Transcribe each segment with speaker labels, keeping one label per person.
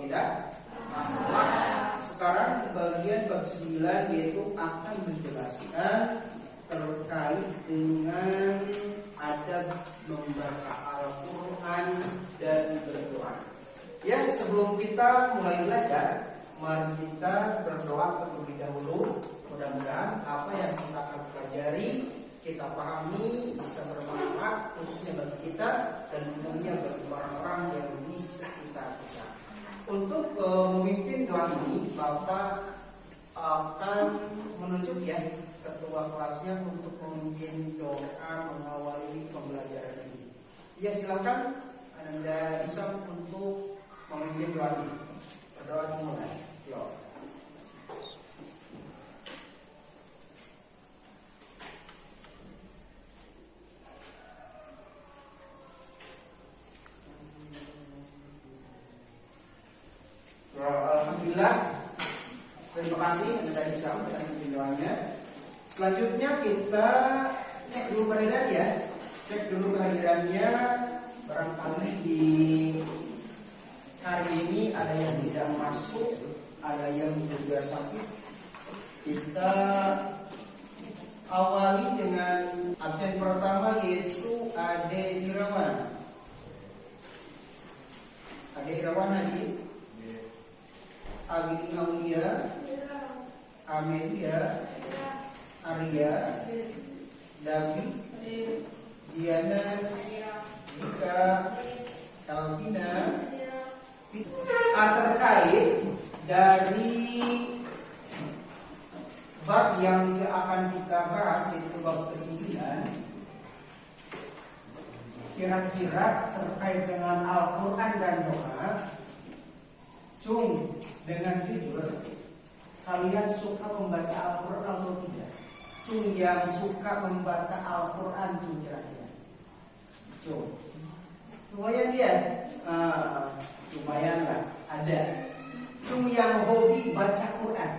Speaker 1: tidak? Akhlak. Sekarang bagian bab 9 yaitu akan menjelaskan terkait dengan adab membaca Al-Quran dan berdoa. Ya, sebelum kita mulai belajar, mari kita berdoa terlebih dahulu. Mudah-mudahan apa yang kita akan pelajari, kita pahami, bisa bermanfaat khususnya bagi kita dan tentunya bagi orang-orang yang di sekitar kita. Untuk memimpin doa ini, Bapak akan menunjuk ya ketua kelasnya untuk memimpin doa mengawali pembelajaran ini. Ya, silakan Anda bisa untuk memimpin doa ini. Berdoa dimulai. Yo. Alhamdulillah. Terima kasih Anda bisa memimpin doanya. Selanjutnya kita cek dulu kehadiran ya. Cek dulu kehadirannya. Barangkali di hari ini ada yang tidak masuk, ada yang juga sakit. Kita awali dengan absen pertama yaitu Ade Irawan. Ade Irawan Haji, Agni Aulia, Amelia, Arya, David, Diana, Ika, Elvina. Terkait dari bab yang akan kita bahas yaitu bab ke-9, kira-kira terkait dengan Al-Quran dan doa. Cung, dengan jujur, kalian suka membaca Al-Quran atau tidak? Cung yang suka membaca Al-Quran, cung kira-kira. Cung, lumayan dia. Lumayan lah, ada. Cung yang hobi baca Quran.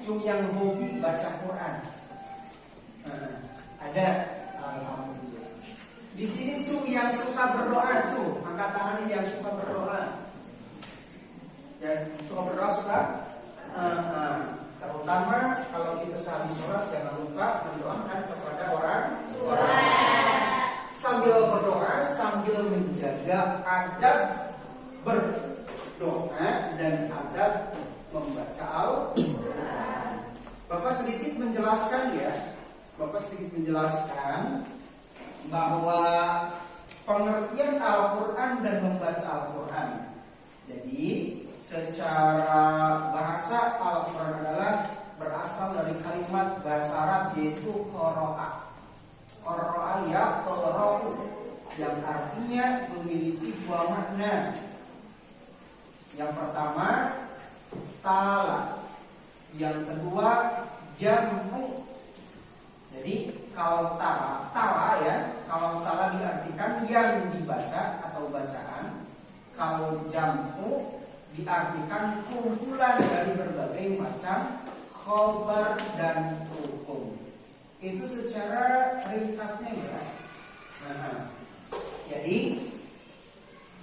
Speaker 1: Cung yang hobi baca Quran. Ada. Alhamdulillah. Di sini cung yang suka berdoa, cung. Angkat tangan yang suka berdoa. Dan suka berdoa suka. Terutama kalau kita sehabis sholat jangan lupa mendoakan kepada orang tua. Sambil berdoa, sambil menjaga adab berdoa dan adab membaca Al-Quran. Bapak sedikit menjelaskan ya. Bapak sedikit menjelaskan bahwa pengertian Al-Quran dan membaca Al-Quran. Jadi secara bahasa Al-Quran adalah berasal dari kalimat bahasa Arab yaitu qara'a. Qara'a yaqra'u, yang artinya memiliki dua makna. Yang pertama tala, yang kedua jam'u. Jadi kalau tala ya, kalau tala diartikan yang dibaca atau bacaan. Kalau jam'u diartikan kumpulan dari berbagai macam khobar dan hukum. Itu secara ringkasnya ya. Jadi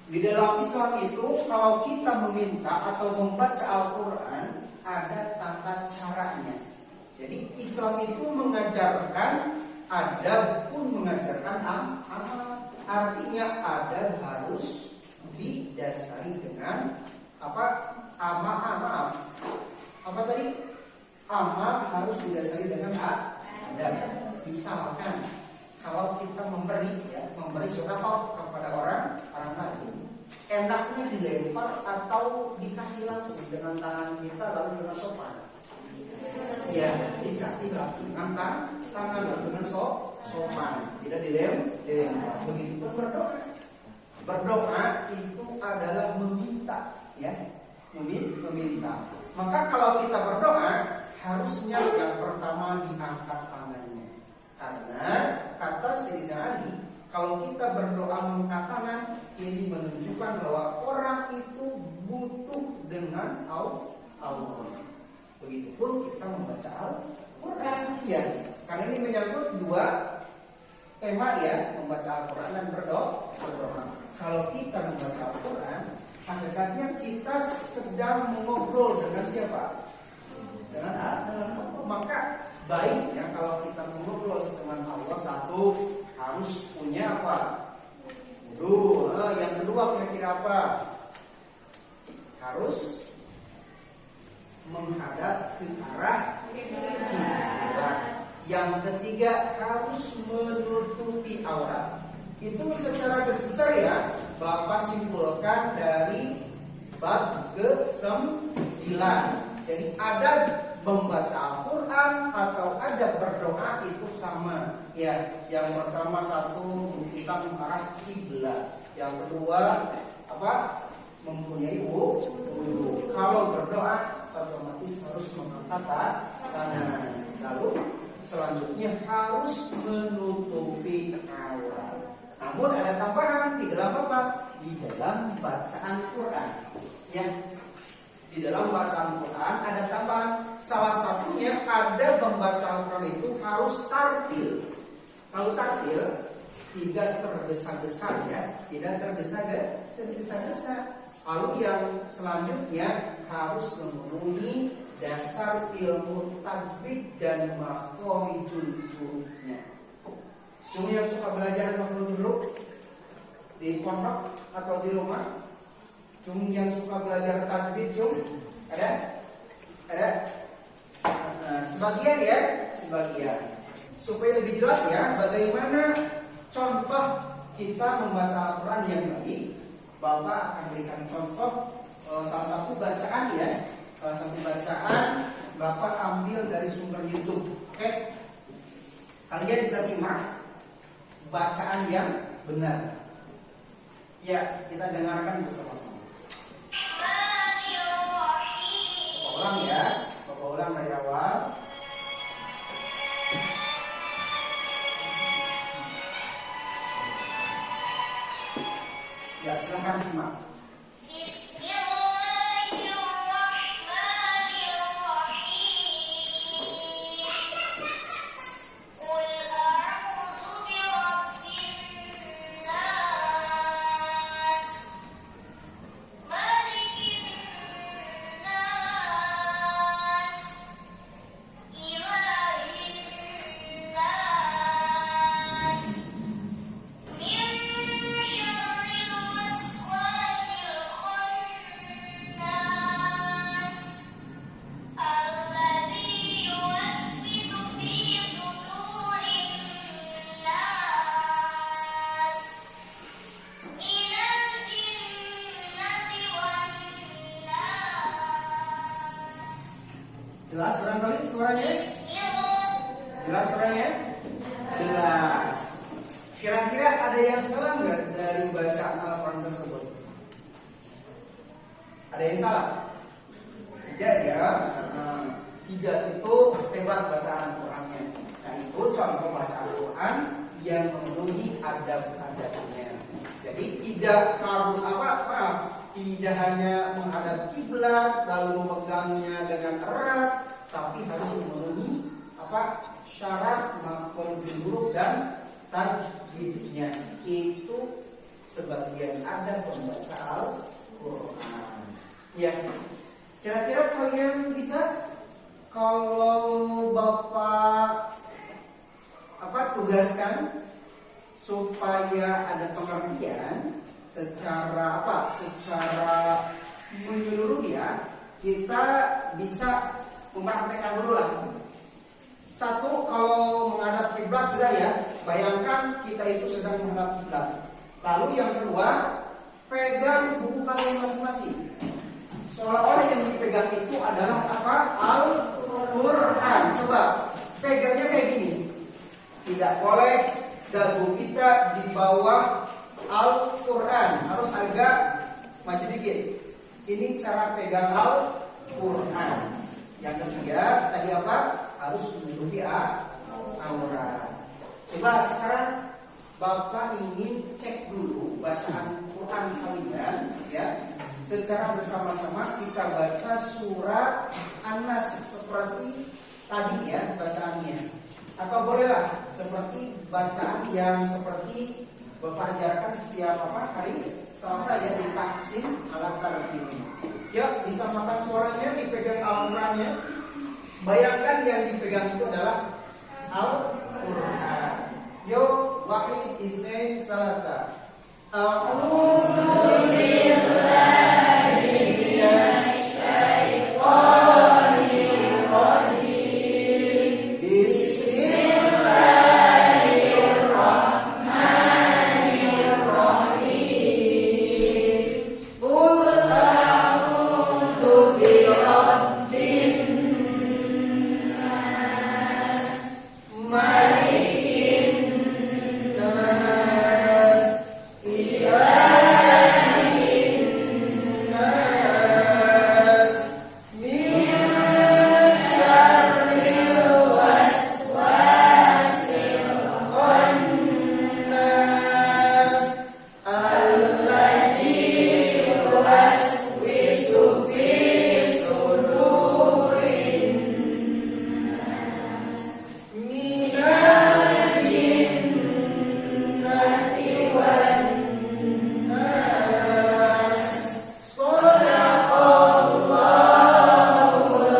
Speaker 1: di dalam Islam itu kalau kita meminta atau membaca Al-Quran ada tata caranya. Jadi Islam itu mengajarkan adab pun mengajarkan amal. Artinya adab harus didasari dengan amal harus didasari dengan adab. Misalkan kalau kita memberi sedekah kepada orang lain, enaknya dilempar atau dikasih langsung dengan tangan kita lalu dengan sopan? Ya, dikasih langsung dengan tangan lalu dengan sopan, tidak dilempar. Begitupun berdoa. Berdoa itu adalah meminta, ya, meminta. Maka kalau kita berdoa harusnya yang pertama diangkat tangannya, karena kata Sayyidina Ali, kalau kita berdoa mengangkat tangan, ini menunjukkan bahwa orang itu butuh dengan Allah. Begitupun kita membaca Al-Quran, ya, karena ini menyangkut dua tema ya, membaca Al-Quran dan berdoa. Kalau kita membaca Al-Quran, akan Hakikatnya kita sedang mengobrol dengan siapa? Dengan Allah. Maka baiknya kalau kita mengobrol dengan Allah, satu harus punya apa? Wudu. Yang kedua kira-kira apa? Harus menghadap ke arah kiblat. Yang ketiga harus menutupi aurat. Itu secara garis besar ya, Bapak simpulkan dari bab ke-9. Jadi ada membaca Al-Quran atau ada berdoa itu sama. Ya, yang pertama satu kita mengarah kiblat. Yang kedua apa? Mempunyai wudu. Kalau berdoa otomatis harus mengangkat tangan. Lalu selanjutnya harus menutupi aurat. Namun ada tambahan di dalam apa? Di dalam bacaan Quran. Ya, di dalam bacaan Quran ada tambahan. Salah satunya ada membaca Al-Quran itu harus tartil. Kalau tartil tidak tergesa-gesa ya, tidak tergesa-gesa. Lalu yang selanjutnya harus memenuhi dasar ilmu tajwid dan makhorijul hurufnya. Cuma yang suka belajar makhorijul huruf di pondok atau di rumah, cuma yang suka belajar tajwid ada? Sebagian ya, sebagian. Supaya lebih jelas ya, bagaimana contoh kita membaca Al-Quran yang baik. Bapak akan berikan contoh salah satu bacaan ya. Salah satu bacaan Bapak ambil dari sumber YouTube. Oke? Kalian bisa simak bacaan yang benar. Ya, kita dengarkan bersama-sama. Bapak ulang ya. Bapak ulang dari awal. Ya, silakan simak. Jelas barangkali suaranya? Jelas suaranya? Jelas. Kira-kira ada yang salah nggak dari bacaan Al-Quran tersebut? Ada yang salah? Tidak ya. Tidak itu hebat bacaan Al-Qurannya. Nah itu contoh bacaan Al-Quran yang memenuhi adab-adabnya. Jadi tidak harus apa-apa. Tidak hanya menghadap kiblat lalu memegangnya dengan erat, tapi harus memenuhi apa? Syarat makhorijul huruf dan tajwidnya. Itu sebagian ada pembaca Al-Quran. Ya, kira-kira kalian bisa? Kalau Bapak tugaskan supaya ada pengertian secara menyeluruh ya, kita bisa mempraktekkan dulu lah. Satu, kalau menghadap kiblat sudah ya, bayangkan kita itu sedang menghadap kiblat. Lalu yang kedua, pegang buku kalian masing-masing. Seolah-olah yang dipegang itu adalah apa? Al-Quran. Coba pegangnya kayak gini. Tidak boleh dagu kita di bawah Al-Quran, harus agak maju dikit. Ini cara pegang Al-Quran. Yang ketiga tadi apa? Harus menutupi aurat. Coba sekarang Bapak ingin cek dulu bacaan Quran kalian ya. Secara bersama-sama kita baca surat An-Nas seperti tadi ya bacaannya. Atau bolehlah seperti bacaan yang seperti Bapak ajarkan setiap hari Selasa ya di Taksim ala tarjim. Ya, disamakan suaranya, dipegang Al-Qur'annya. Bayangkan yang dipegang itu adalah Al-Qur'an. Yo, wahid itsnain salasa. A'udzu billahi minasy syaithanir rajim. Bismillahirrahmanirrahim. Qul a'udzu birabbin nas, malikin nas, ilahin nas, min syarril waswasil khannas, alladzi yuwaswisu fi sudurin minal jinnati wan nas. Shadaqallahul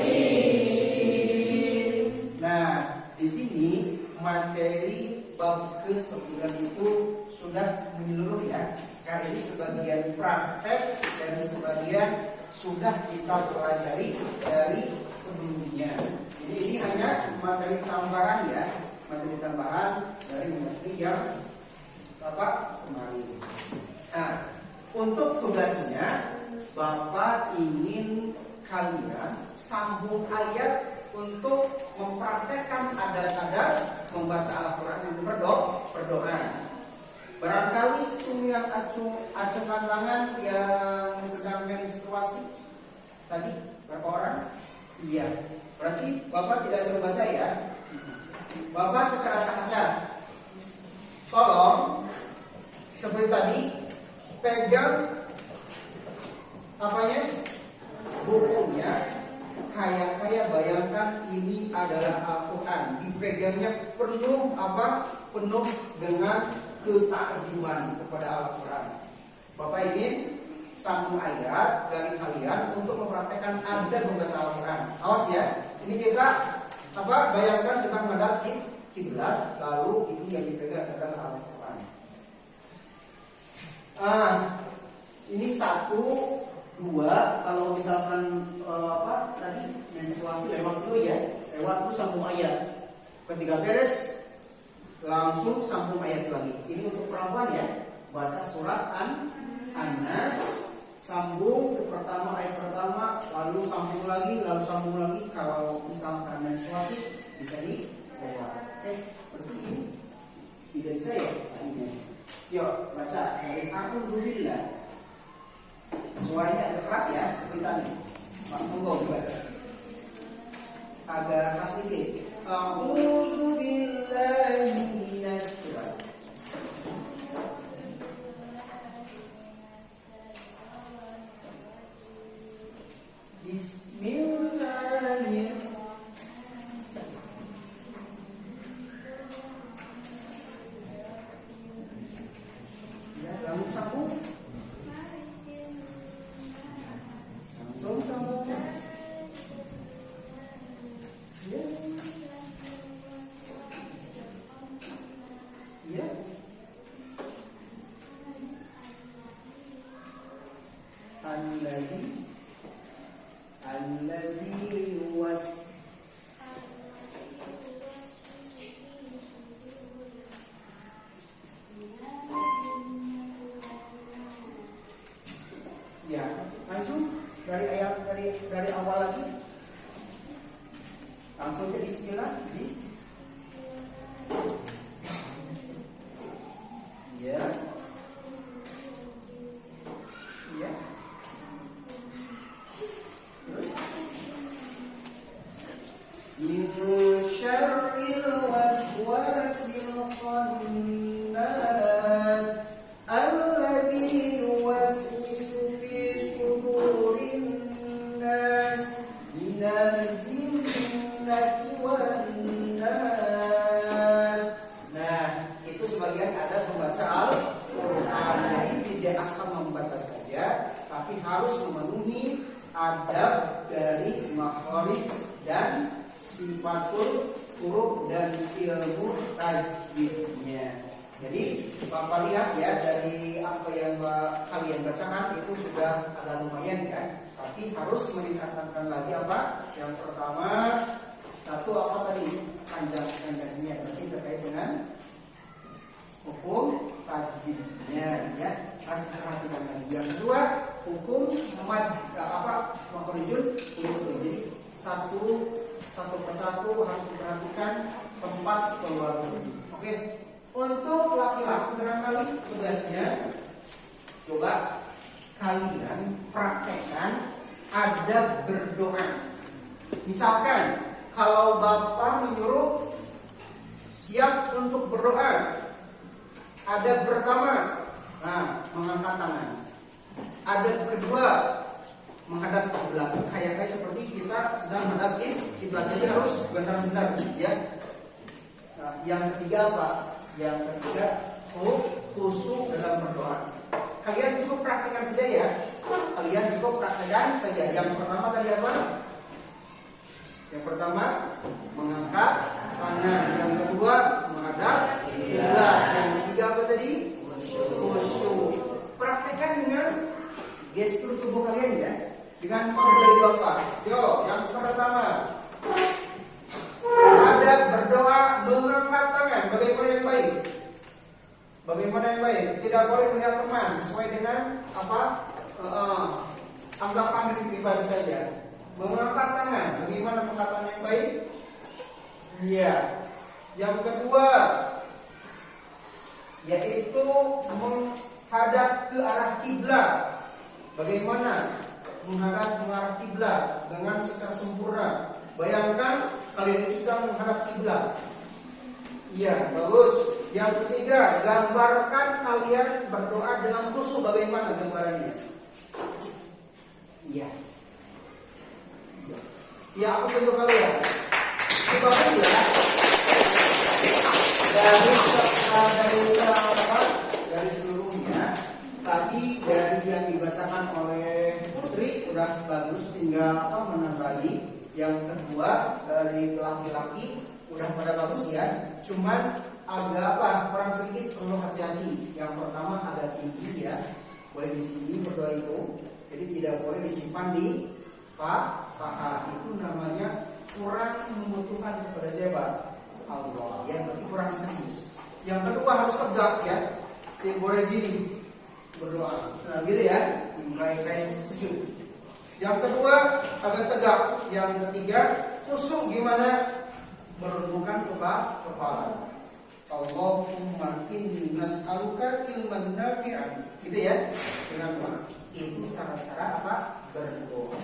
Speaker 1: adzim. Nah, di sini materi bab ke-9 itu sudah menyeluruh ya. Karena ini sebagian praktek dan sebagian sudah kita pelajari dari sebelumnya. Jadi ini hanya materi tambahan ya, materi tambahan dari materi yang Bapak kemarin. Nah, untuk tugasnya Bapak ingin kalian sambung ayat untuk mempraktekkan adat-adat membaca Al-Quran dan berdoa. Barangkali yang acungkan tangan yang sedang menstruasi tadi berapa orang? Iya. Berarti Bapak tidak suruh baca ya. Bapak secara acak. Tolong seperti tadi pegang apanya? Bukunya. Kayak bayangkan ini adalah Al-Quran. Dipegangnya penuh penuh dengan ketakjuban kepada Al-Quran. Bapak ingin sambung ayat dari kalian untuk mempraktekkan adat membaca Al-Quran. Awas ya. Ini kita bayangkan sedang menghadap kiblat, lalu ini yang dipegang adalah Al-Quran. Ini 1, 2. Kalau misalkan tadi menstruasi lewat dulu ya, lewat dulu sambung ayat. Ketika beres langsung sambung ayat lagi. Ini untuk perempuan ya. Baca surat An-Nas, sambung pertama ayat pertama, lalu sambung lagi. Kalau misalkan menstruasi bisa di lewat. Berarti ini tidak bisa ya tadinya. Yuk baca dari Alhamdulillah. Suaranya agak keras ya, seperti tadi. Pak Monggo dibaca. Agak keras sedikit. A'udzu billahi minasy syaitonir rajim. Bismillahirrahmanirrahim. Ya, langsung sambung. Ya. Alladzi was ya, langsung dari ayat dari awal lagi. Langsung ke bismillah, ya. Ya. Terus min syarril waswasil khannas alladzi yuwaswisu fi sudurin nas minal jinnati wan nas. Nah, itu sebagian ada membaca Al-Quran. Jadi tidak asal membaca biasa saja, tapi harus memenuhi adab dari makhraj dan sifatul huruf dan ilmu tajwidnya. Jadi Bapak lihat ya, dari apa yang kalian bacakan itu sudah agak lumayan kan, tapi harus meningkatkan lagi apa? Yang pertama, satu apa tadi? Panjang-panjangnya, berarti terkait dengan hukum tajwidnya ya. Harus diperhatikan lagi. Yang kedua, hukum makhrijul huruf. Jadi satu persatu harus diperhatikan tempat keluar huruf. Oke. Untuk laki-laki barangkali tugasnya, coba kalian praktekkan adab berdoa. Misalkan kalau Bapak menyuruh siap untuk berdoa, adab pertama, mengangkat tangan. Adab kedua, menghadap ke belakang. Kayak seperti kita sedang menghadap kiblat, jadi harus benar-benar ya. Nah, yang ketiga apa? Yang ketiga, khusyuk dalam berdoa. Kalian cukup praktekkan saja ya. Kalian cukup praktekkan saja. Yang pertama tadi apa? Yang pertama, mengangkat tangan. Yang kedua, menghadap kiblat. Yang ketiga apa tadi? Khusyuk. Praktekkan dengan gestur tubuh kalian ya. Dengan dari Bapak. Yo, yang pertama, adab berdoa mengangkat tangan. Bagaimana yang baik? Bagaimana yang baik? Tidak boleh melihat teman, sesuai dengan apa? Anggapan pribadi saja. Mengangkat tangan. Bagaimana perkataan yang baik? Iya. Yang kedua, yaitu menghadap ke arah kiblat. Bagaimana menghadap ke arah kiblat dengan secara sempurna? Bayangkan kalian itu sedang menghadap kiblat. Iya, bagus. Yang ketiga, gambarkan kalian berdoa dengan khusyuk. Bagaimana gambarannya? Iya. Ya, aku sentuh kalian. Coba ya. Dari seluruhnya. Tadi dari yang dibacakan oleh Putri udah bagus, tinggal menambahi. Yang kedua dari laki-laki udah pada bagus ya. Cuman agak kurang sedikit perlu hati-hati. Yang pertama agak tinggi ya. Boleh di sini berdoa itu. Jadi tidak boleh disimpan di paha. Itu namanya kurang membutuhkan kepada siapa? Allah. Ya, berarti kurang serius. Yang kedua harus tegak ya. Tidak boleh gini berdoa. Nah, gitu ya. Kayak sujud. Yang kedua agak tegak. Yang ketiga khusyuk, gimana? Merundukkan kepala. Allahumma inni nas'aluka ilman nafi'an. Gitu ya. Dengan doa. Itu cara-cara apa? Berdoa.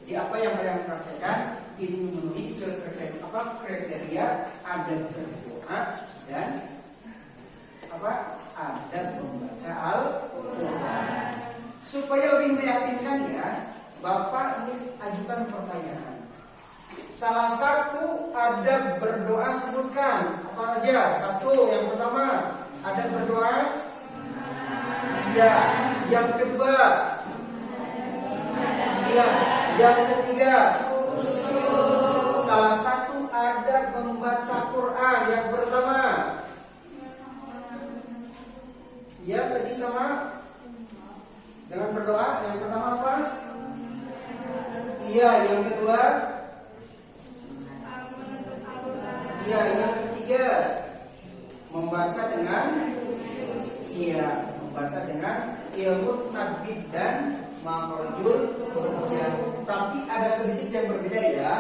Speaker 1: Jadi apa yang kalian praktekkan ini memenuhi kriteria adab berdoa dan adab membaca Al-Quran. Supaya lebih meyakinkan ya, Bapak ingin ajukan pertanyaan. Salah satu adab berdoa sebutkan apa aja? Satu, yang pertama adab berdoa. Iya. Yang kedua. Iya. Yang ketiga. Salah satu adab membaca Quran. Yang pertama. Iya, tadi sama dengan berdoa. Yang pertama apa? Iya. Yang kedua. Iya. Yang ketiga membaca dengan ilmu tajwid dan makhrajul hurufnya. Tapi ada sedikit yang berbeda ya.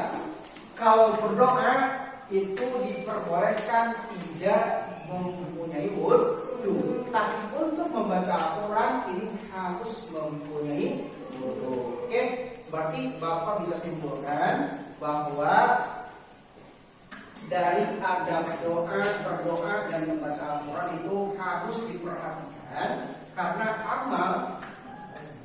Speaker 1: Kalau berdoa itu diperbolehkan tidak mempunyai wudu, tapi untuk membaca Al-Quran ini harus mempunyai wudu. Oke, berarti Bapak bisa simpulkan bahwa dari adab berdoa dan membaca Al-Quran itu harus diperhatikan, karena amal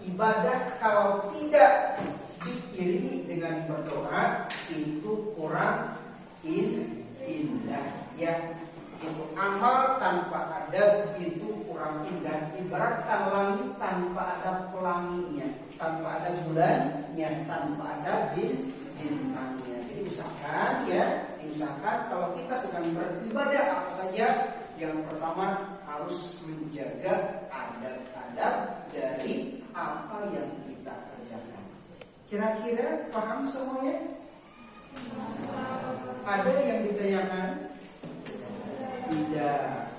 Speaker 1: ibadah kalau tidak diiringi dengan berdoa itu kurang indah ya. Itu amal tanpa adab itu kurang indah. ibaratkan langit tanpa ada pelanginya, tanpa ada bulannya, tanpa ada bintangnya. Jadi usahakan kalau kita sedang beribadah apa saja, yang pertama harus menjaga adab-adab dari apa yang kita kerjakan. Kira-kira paham semuanya? Ada yang ditanyakan? Tidak.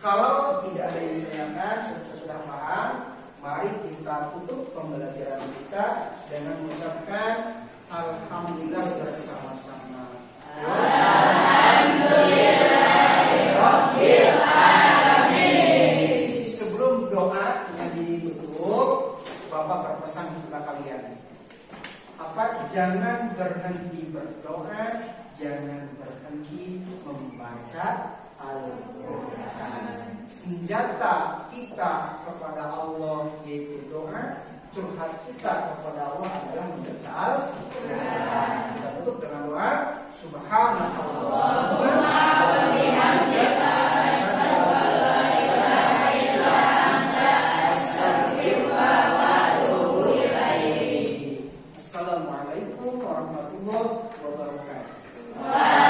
Speaker 1: Kalau tidak ada yang ditanyakan, sudah paham, mari kita tutup pembelajaran kita dengan mengucapkan alhamdulillah bersama-sama. Alhamdulillahirabbil alamin. Sebelum doa yang ditutup, Bapak berpesan kepada kalian. Jangan berhenti berdoa, jangan berhenti membaca Al-Quran. Senjata kita kepada Allah yaitu doa, curhat kita kepada Allah adalah membaca Al-Quran. Kita tutup dengan doa. Subhanallah wa bihamdika asyhadu an la ilaha illa anta astaghfiruka wa atubu ilaik. Assalamualaikum warahmatullahi wabarakatuh.